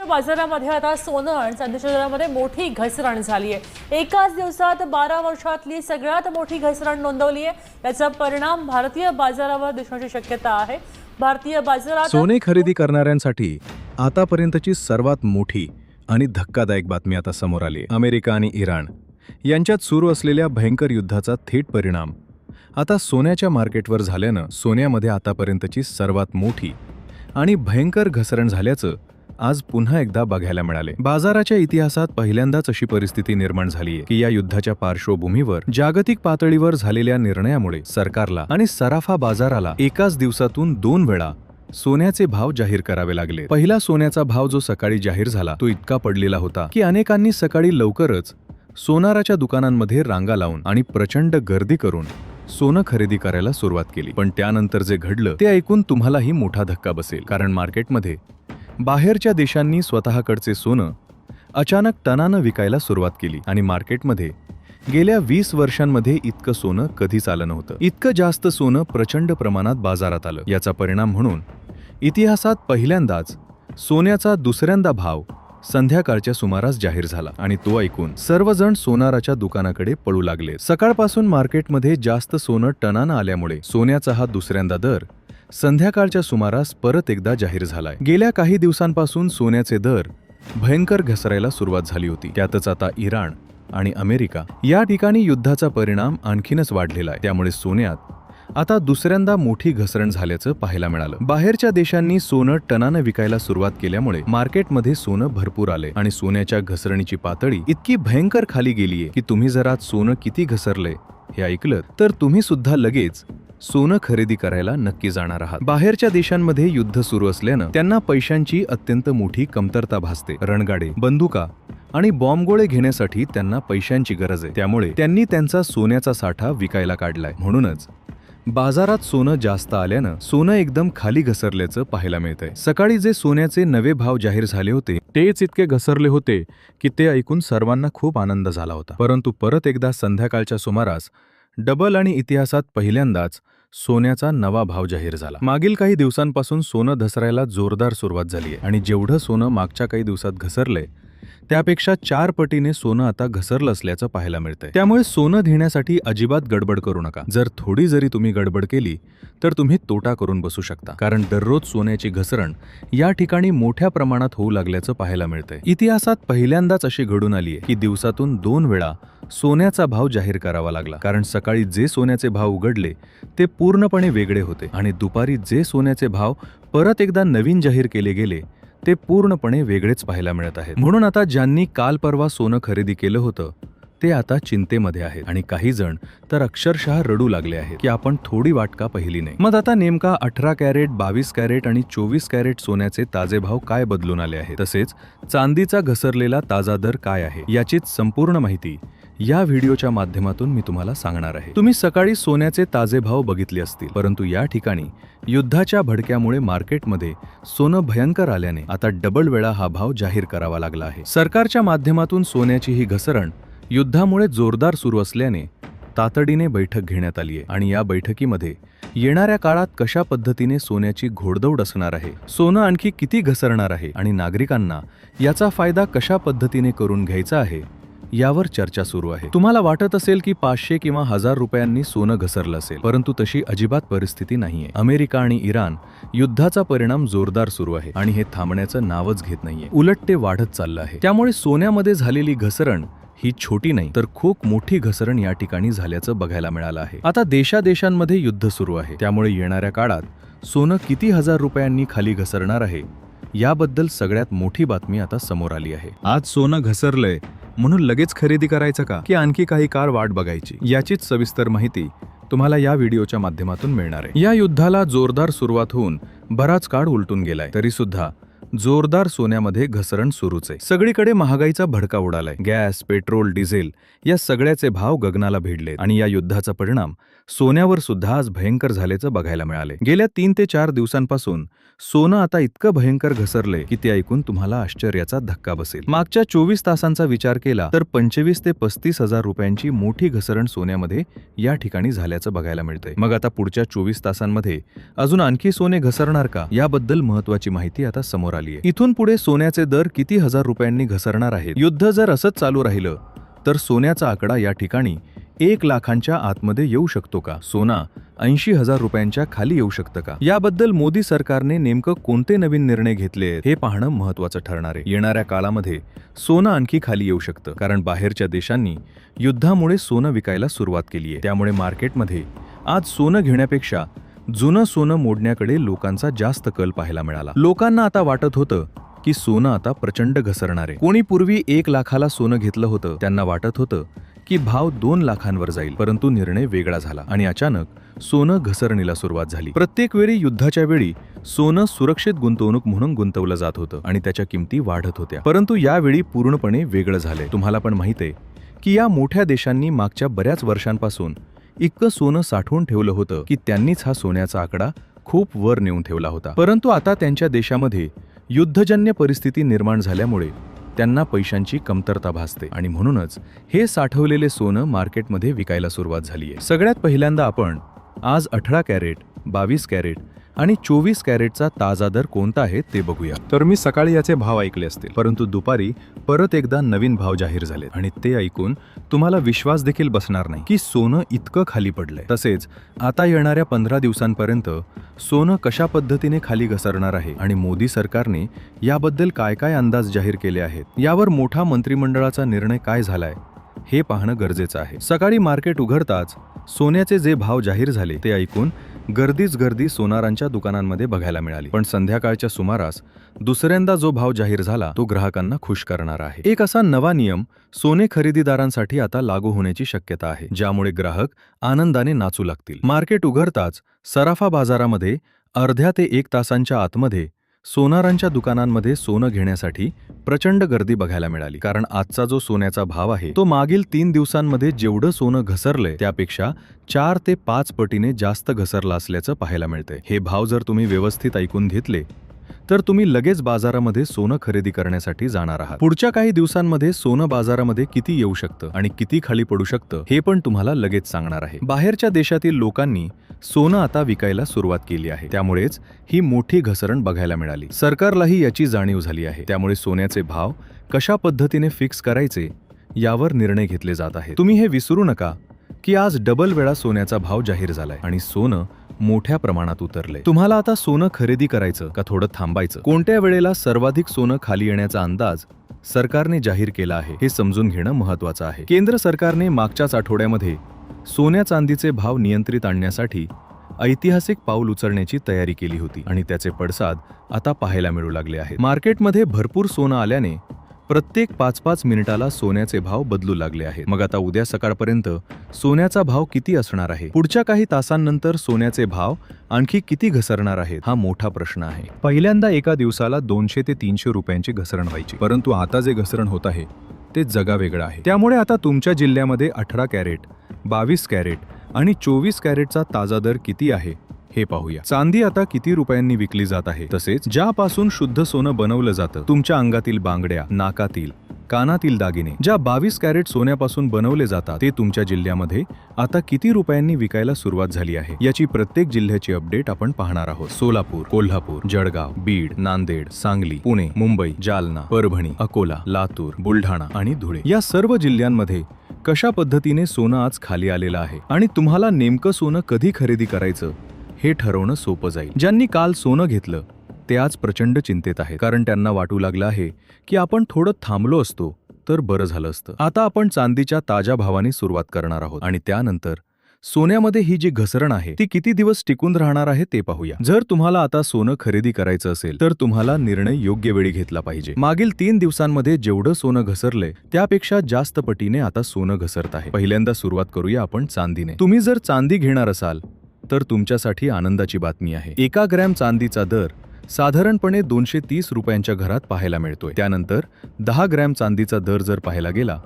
बाजारामध्ये आता सोनं आणि चांदीच्या दरामध्ये मोठी घसरण झाली आहे। एकाच दिवसात 12 वर्षातली सगळ्यात मोठी घसरण नोंदवली आहे। याचा परिणाम भारतीय बाजारावर दिसण्याची शक्यता आहे। भारतीय बाजारात सोने खरेदी करणाऱ्यांसाठी आतापर्यंतची सर्वात मोठी आणि धक्कादायक बातमी आता समोर आली आहे। अमेरिका आणि इराण यांच्यात सुरू असलेल्या भयंकर युद्धाचा थेट परिणाम आता सोन्याच्या मार्केटवर झाल्यानं सोन्यामध्ये आतापर्यंतची सर्वात मोठी आणि भयंकर घसरण झाल्याचं आज पुन्हा एकदा बघायला मिळाले। बाजाराच्या इतिहासात पहिल्यांदाच अशी परिस्थिती निर्माण झाली आहे की या युद्धाच्या पार्श्वभूमीवर जागतिक पातळीवर झालेल्या निर्णयामुळे सरकारला आणि सराफा बाजाराला एकाच दिवसातून 2 वेळा सोन्याचे भाव जाहीर करावे लागले। पहिला सोन्याचा भाव जो सकाळी जाहीर झाला तो इतका पडलेला होता की अनेकांनी सकाळी लवकरच सोनाराच्या दुकानांमध्ये रांगा लावून आणि प्रचंड गर्दी करून सोनं खरेदी करायला सुरुवात केली। पण त्यानंतर जे घडलं ते ऐकून तुम्हालाही मोठा धक्का बसेल, कारण मार्केटमध्ये बाहेरच्या देशांनी स्वतःकडचे सोनं अचानक टनानं विकायला सुरुवात केली आणि मार्केटमध्ये गेल्या 20 वर्षांमध्ये इतकं सोनं कधीच आलं नव्हतं। इतकं जास्त सोनं प्रचंड प्रमाणात बाजारात आलं। याचा परिणाम म्हणून इतिहासात पहिल्यांदाच सोन्याचा दुसऱ्यांदा भाव संध्याकाळच्या सुमारास जाहीर झाला आणि तो ऐकून सर्वजण सोनाराच्या दुकानाकडे पळू लागले। सकाळपासून मार्केटमध्ये जास्त सोनं टनानं आल्यामुळे सोन्याचा हा दुसऱ्यांदा दर संध्याकाळच्या सुमारास परत एकदा जाहीर झालाय। गेल्या काही दिवसांपासून सोन्याचे दर भयंकर घसरायला सुरुवात झाली होती। त्यातच आता इराण आणि अमेरिका या ठिकाणी युद्धाचा परिणाम आणखीनच वाढलेला आहे। त्यामुळे सोन्यात आता दुसऱ्यांदा मोठी घसरण झाल्याचं पाहायला मिळालं। बाहेरच्या देशांनी सोनं टनानं विकायला सुरुवात केल्यामुळे मार्केटमध्ये सोनं भरपूर आले आणि सोन्याच्या घसरणीची पातळी इतकी भयंकर खाली गेलीये की तुम्ही जर आज सोनं किती घसरलंय हे ऐकलं तर तुम्ही सुद्धा लगेच सोनं खरेदी करायला नक्की जाणार आहात। बाहेरच्या देशांमध्ये युद्ध सुरू असल्यानं त्यांना पैशांची अत्यंत मोठी कमतरता भासते। रणगाडे, बंदुका आणि बॉम्बगोळे घेण्यासाठी त्यांना पैशांची गरज आहे। त्यामुळे त्यांनी त्यांचा सोन्याचा साठा विकायला काढलाय। म्हणूनच बाजारात सोनं जास्त आल्यानं सोनं एकदम खाली घसरल्याचं पाहायला मिळतंय। सकाळी जे सोन्याचे नवे भाव जाहीर झाले होते तेच इतके घसरले होते की ते ऐकून सर्वांना खूप आनंद झाला होता। परंतु परत एकदा संध्याकाळच्या सुमारास डबल आणि इतिहासात पहिल्यांदाच सोन्याचा नवा भाव जाहीर झाला। मागील काही दिवसांपासून सोनं घसरायला जोरदार सुरुवात झाली आहे आणि जेवढं सोनं मागच्या काही दिवसात घसरलंय त्यापेक्षा 4 पटीने सोनं आता घसरलं असल्याचं पाहायला मिळतंय। त्यामुळे सोनं घेण्यासाठी अजिबात गडबड करू नका। जर थोडी जरी तुम्ही गडबड केली तर तुम्ही तोटा करून बसू शकता, कारण दररोज सोन्याची घसरण या ठिकाणी मोठ्या प्रमाणात होऊ लागल्याचं पाहायला मिळतंय। इतिहासात पहिल्यांदाच अशी घडून आली आहे की दिवसातून 2 वेळा सोन्याचा भाव जाहीर करावा लागला, कारण सकाळी जे सोन्याचे भाव उघडले ते पूर्णपणे वेगळे होते आणि दुपारी जे सोन्याचे भाव परत एकदा नवीन जाहीर केले गेले ते पूर्णपणे वेगळेच पाहायला मिळत आहेत। म्हणून आता ज्यांनी काल परवा सोनं खरेदी केलं होतं ते आता चिंतेमध्ये आहेत आणि काही जण तर अक्षरशः रडू लागले आहेत की आपण थोडी वाट का पाहिली नाही। मग आता नेमका 18 कॅरेट, 22 कॅरेट आणि 24 कॅरेट सोन्याचे ताजे भाव काय बदलून आले आहेत, तसेच चांदीचा घसरलेला ताजा दर काय आहे याचीच संपूर्ण माहिती या व्हिडिओच्या माध्यमातून मी तुम्हाला सांगणार आहे। तुम्ही सकाळी सोन्याचे ताजे भाव बघितले असतील, परंतु या ठिकाणी युद्धाच्या भडक्यामुळे मार्केटमध्ये सोनं भयंकर आल्याने आता डबल वेळा हा भाव जाहीर करावा लागला आहे। सरकारच्या माध्यमातून सोन्याची ही घसरण युद्धामुळे जोरदार सुरू असल्याने तातडीने बैठक घेण्यात आली आहे आणि या बैठकीमध्ये येणाऱ्या काळात कशा पद्धतीने सोन्याची घोडदौड असणार आहे, सोनं आणखी किती घसरणार आहे आणि नागरिकांना याचा फायदा कशा पद्धतीने करून घ्यायचा आहे यावर चर्चा सुरू आहे। तुम्हाला वाटत असेल की 500 किंवा 1000 रुपयांनी सोनं घसरलं असेल, परंतु तशी अजिबात परिस्थिती नाहीये। अमेरिका आणि इराण युद्धाचा परिणाम जोरदार सुरू आहे आणि हे थांबण्याचं नावच घेत नाहीये, उलट ते वाढत चाललं आहे। त्यामुळे सोन्यामध्ये झालेली घसरण ही छोटी नाही तर खूप मोठी घसरण या ठिकाणी झाल्याचं बघायला मिळालं आहे। आता देशादेशांमध्ये युद्ध सुरू आहे, त्यामुळे येणाऱ्या काळात सोनं किती 1000 रुपयांनी खाली घसरणार आहे याबद्दल सगळ्यात मोठी बातमी आता समोर आली आहे। आज सोनं घसरलंय म्हणून लगेच खरेदी करायचं का, की आणखी काही काळ वाट बघायची, याचीच सविस्तर माहिती तुम्हाला या व्हिडिओच्या माध्यमातून मिळणार आहे। या युद्धाला जोरदार सुरुवात होऊन बराच काळ उलटून गेलाय, तरी सुद्धा जोरदार सोन्यामध्ये घसरण सुरूच आहे। सगळीकडे महागाईचा भडका उडालाय। गॅस, पेट्रोल, डिझेल या सगळ्याचे भाव गगनाला भिडले आणि या युद्धाचा परिणाम सोन्यावर सुद्धा आज भयंकर झाल्याचं बघायला मिळाले। गेल्या 3 ते 4 दिवसांपासून सोनं आता इतकं भयंकर घसरलंय की ते ऐकून तुम्हाला आश्चर्याचा धक्का बसेल। मागच्या 24 तासांचा विचार केला तर 25 ते 35 हजार रुपयांची मोठी घसरण सोन्यामध्ये या ठिकाणी झाल्याचं बघायला मिळतंय। मग आता पुढच्या 24 तासांमध्ये अजून आणखी सोने घसरणार का याबद्दल महत्त्वाची माहिती आता समोर आलीये. इथून पुढे सोन्याचे दर किती हजार रुपयांनी घसरणार आहेत? युद्ध जर असंच चालू राहिलं तर सोन्याचा आकडा या ठिकाणी 1 लाखांच्या आतमध्ये येऊ शकतो का? सोना 80,000 रुपयांच्या खाली येऊ शकतं का? याबद्दल मोदी सरकारने नेमकं कोणते नवीन निर्णय घेतले हे पाहणं महत्त्वाचं ठरणार आहे. येणाऱ्या काळामध्ये सोनं आणखी खाली येऊ शकतं, कारण बाहेरच्या देशांनी युद्धामुळे सोनं विकायला सुरुवात केली आहे. त्यामुळे मार्केटमध्ये आज सोनं घेण्यापेक्षा जुनं सोनं मोडण्याकडे लोकांचा जास्त कल पाहायला मिळाला. लोकांना आता वाटत होतं की सोनं आता प्रचंड घसरणार आहे. कोणी पूर्वी 1 लाखाला सोनं घेतलं होतं त्यांना वाटत होतं की भाव 2 लाखांवर जाईल, परंतु निर्णय वेगळा झाला आणि अचानक सोनं घसरणीला सुरुवात झाली. प्रत्येक वेळी युद्धाच्या वेळी सोनं सुरक्षित गुंतवणूक म्हणून गुंतवलं जात होतं आणि त्याच्या किमती वाढत होत्या. परंतु यावेळी पूर्णपणे वेगळं झालंय. तुम्हाला पण माहिती आहे की या मोठ्या देशांनी मागच्या बऱ्याच वर्षांपासून इतकं सोनं साठवून ठेवलं होतं की त्यांनीच हा सोन्याचा आकडा खूप वर नेऊन ठेवला होता. परंतु आता त्यांच्या देशामध्ये युद्धजन्य परिस्थिती निर्माण झाल्यामुळे त्यांना पैशांची कमतरता भासते आणि म्हणूनच हे साठवलेले सोनं मार्केटमध्ये विकायला सुरुवात झाली आहे. सगळ्यात पहिल्यांदा आपण आज 18 कॅरेट, 22 कॅरेट आणि 24 कॅरेटचा ताजा दर कोणता आहे ते बघूया. तर मी सकाळी याचे भाव ऐकले असतील, परंतु दुपारी परत एकदा नवीन भाव जाहीर झाले आणि ते ऐकून तुम्हाला विश्वास देखील बसणार नाही की सोनं इतकं खाली पडलंय. तसेच आता येणाऱ्या 15 दिवसांपर्यंत सोनं कशा पद्धतीने खाली घसरणार आहे आणि मोदी सरकारने याबद्दल काय काय अंदाज जाहीर केले आहेत, यावर मोठा मंत्रिमंडळाचा निर्णय काय झालाय हे पाहणं गरजेचं आहे. सकाळी मार्केट उघडताच सोन्याचे जे भाव जाहीर झाले ते ऐकून गर्दीच गर्दी सोनारांच्या दुकानांमध्ये बघायला मिळाली. पण संध्याकाळच्या सुमारास दुसऱ्यांदा जो भाव जाहीर झाला तो ग्राहकांना खुश करणारा आहे. एक असा नवा नियम सोने खरेदीदारांसाठी आता लागू होण्याची शक्यता आहे, ज्यामुळे ग्राहक आनंदाने नाचू लागतील. मार्केट उघडताच सराफा बाजारामध्ये अर्ध्या ते 1 तासांच्या आतमध्ये सोनारांच्या दुकानांमध्ये सोनं घेण्यासाठी प्रचंड गर्दी बघायला मिळाली. कारण आजचा जो सोन्याचा भाव आहे तो मागील 3 दिवसांमध्ये जेवढं सोनं घसरलंय त्यापेक्षा 4 ते 5 पटीने जास्त घसरला असल्याचं पाहायला मिळतंय. हे भाव जर तुम्ही व्यवस्थित ऐकून घेतले तर तुम्ही लगेच बाजारामध्ये सोनं खरेदी करण्यासाठी जाणार आहात. पुढच्या काही दिवसांमध्ये सोनं बाजारामध्ये किती येऊ शकतं आणि किती खाली पडू शकतं हे पण तुम्हाला लगेच सांगणार आहे. बाहेरच्या देशातील लोकांनी सोनं आता विकायला सुरुवात केली आहे, त्यामुळेच ही मोठी घसरण बघायला मिळाली. सरकारलाही याची जाणीव झाली आहे, त्यामुळे सोन्याचे भाव कशा पद्धतीने फिक्स करायचे यावर निर्णय घेतले जात आहेत. तुम्ही हे विसरू नका की आज डबल वेळा सोन्याचा भाव जाहीर झालाय आणि सोनं मोठ्या प्रमाणात उतरले. तुम्हाला आता सोनं खरेदी करायचं का थोडं थांबायचं? कोणत्या वेळेला सर्वाधिक सोनं खाली येण्याचा अंदाज सरकारने जाहीर केला आहे हे समजून घेणं महत्त्वाचं आहे. केंद्र सरकारने मागच्याच आठवड्यामध्ये सोन्या चांदीचे भाव नियंत्रित आणण्यासाठी ऐतिहासिक पाऊल उचलण्याची तयारी केली होती आणि त्याचे पडसाद आता पाहायला मिळू लागले आहेत. मार्केटमध्ये भरपूर सोनं आल्याने प्रत्येक 5-5 मिनिटाला सोन्याचे भाव बदलू लागले आहेत. मग आता उद्या सकाळपर्यंत सोन्याचा भाव किती असणार आहे? पुढच्या काही तासांनंतर सोन्याचे भाव आणखी किती घसरणार आहेत हा मोठा प्रश्न आहे. पहिल्यांदा एका दिवसाला 200 ते 300 रुपयांची घसरण व्हायची, परंतु आता जे घसरण होत आहे ते जगावेगळं आहे. त्यामुळे आता तुमच्या जिल्ह्यामध्ये 18 कॅरेट, 22 कॅरेट आणि 24 कॅरेटचा ताजा दर किती आहे हे पाहूया. चांदी आता किती रुपयांनी विकली जात आहे? तसेच ज्यापासून शुद्ध सोनं बनवलं जातं, तुमच्या अंगातील बांगड्या, नाकातील, कानातील दागिने ज्या 22 कॅरेट सोन्यापासून बनवले जातात ते तुमच्या जिल्ह्यामध्ये आता किती रुपयांनी विकायला सुरुवात झाली आहे याची प्रत्येक जिल्ह्याची अपडेट आपण पाहणार आहोत. सोलापूर, कोल्हापूर, जळगाव, बीड, नांदेड, सांगली, पुणे, मुंबई, जालना, परभणी, अकोला, लातूर, बुलढाणा आणि धुळे या सर्व जिल्ह्यांमध्ये कशा पद्धतीने सोनं आज खाली आलेलं आहे आणि तुम्हाला नेमकं सोनं कधी खरेदी करायचं हे ठरवणं सोपं जाईल. ज्यांनी काल सोनं घेतलं ते आज प्रचंड चिंतेत आहेत, कारण त्यांना वाटू लागलं आहे की आपण थोडं थांबलो असतो तर बरं झालं असतं. आता आपण चांदीच्या ताज्या भावाने सुरुवात करणार आहोत आणि त्यानंतर सोन्यामध्ये ही जी घसरण आहे ती किती दिवस टिकून राहणार आहे ते पाहूया. जर तुम्हाला आता सोनं खरेदी करायचं असेल तर तुम्हाला निर्णय योग्य वेळी घेतला पाहिजे. मागील 3 दिवसांमध्ये जेवढं सोनं घसरलंय त्यापेक्षा जास्त पटीने आता सोनं घसरत आहे. पहिल्यांदा सुरुवात करूया आपण चांदीने. तुम्ही जर चांदी घेणार असाल तर तुमच्यासाठी आनंदाची बातमी आहे. 1 ग्रॅम चांदीचा दर साधारणपणे 230 रुपयांच्या घरात पाहायला मिळतोय. त्यानंतर 10 ग्रॅम चांदीचा दर जर पाहायला गेला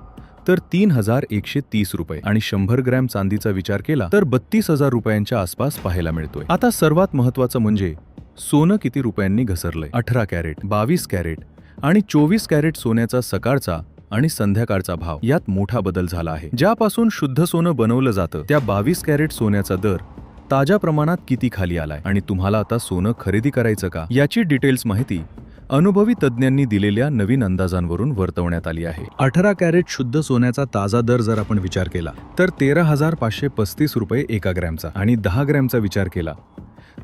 तर 3130 रुपये आणि 100 ग्रॅम चांदीचा विचार केला तर 32,000 रुपयांच्या आसपास पाहायला मिळतोय. आता सर्वात महत्त्वाचं म्हणजे सोनं किती रुपयांनी घसरलंय. 18 कॅरेट, 22 कॅरेट आणि 24 कॅरेट सोन्याचा सकाळचा आणि संध्याकाळचा भाव यात मोठा बदल झाला आहे. ज्यापासून शुद्ध सोनं बनवलं जातं त्या 22 कॅरेट सोन्याचा दर ताज्या प्रमाणात किती खाली आलाय आणि तुम्हाला आता सोनं खरेदी करायचं का याची डिटेल्स माहिती अनुभवी तज्ज्ञांनी दिलेल्या नवीन अंदाजांवरून वर्तवण्यात आली आहे. 18 कॅरेट शुद्ध सोन्याचा ताजा दर जर आपण विचार केला तर 13,535 रुपये 1 ग्रॅमचा आणि 10 ग्रॅमचा विचार केला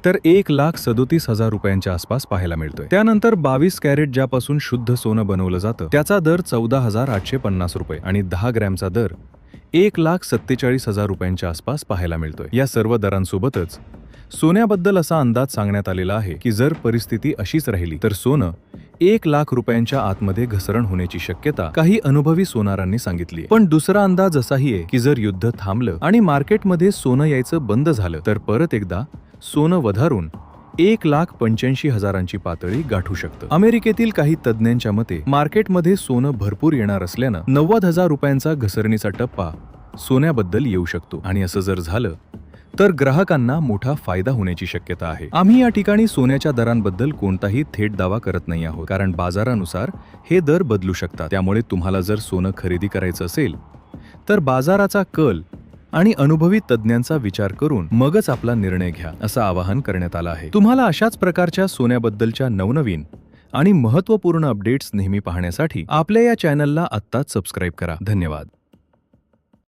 तर 1,37,000 रुपयांच्या आसपास पाहायला मिळतोय. त्यानंतर 22 कॅरेट ज्यापासून शुद्ध सोनं बनवलं जातं त्याचा दर 14,850 रुपये आणि 10 ग्रॅमचा दर 1,47,000 रुपयांच्या आसपास पाहायला मिळतोय. या सर्व दरांसोबतच सोन्याबद्दल असा अंदाज सांगण्यात आलेला आहे की जर परिस्थिती अशीच राहिली तर सोनं 1,00,000 रुपयांच्या आतमध्ये घसरण होण्याची शक्यता काही अनुभवी सोनारांनी सांगितली. पण दुसरा अंदाज असाही आहे की जर युद्ध थांबलं आणि मार्केटमध्ये सोनं यायचं बंद झालं तर परत एकदा सोनं वधारून 1,85,000ची पातळी गाठू शकतं. अमेरिकेतील काही तज्ज्ञांच्या मते मार्केटमध्ये सोनं भरपूर येणार असल्यानं 90,000 रुपयांचा घसरणीचा टप्पा सोन्याबद्दल येऊ शकतो आणि असं जर झालं तर ग्राहकांना मोठा फायदा होण्याची शक्यता आहे. आम्ही या ठिकाणी सोन्याच्या दरांबद्दल कोणताही थेट दावा करत नाही आहोत कारण बाजारानुसार हे दर बदलू शकतात. त्यामुळे तुम्हाला जर सोनं खरेदी करायचं असेल तर बाजाराचा कल आणि अनुभवी तज्ज्ञांचा विचार करून मगच आपला निर्णय घ्या असं आवाहन करण्यात आलं आहे. तुम्हाला अशाच प्रकारच्या सोन्याबद्दलच्या नवनवीन आणि महत्त्वपूर्ण अपडेट्स नेहमी पाहण्यासाठी आपल्या या चॅनलला आत्ताच सबस्क्राईब करा. धन्यवाद.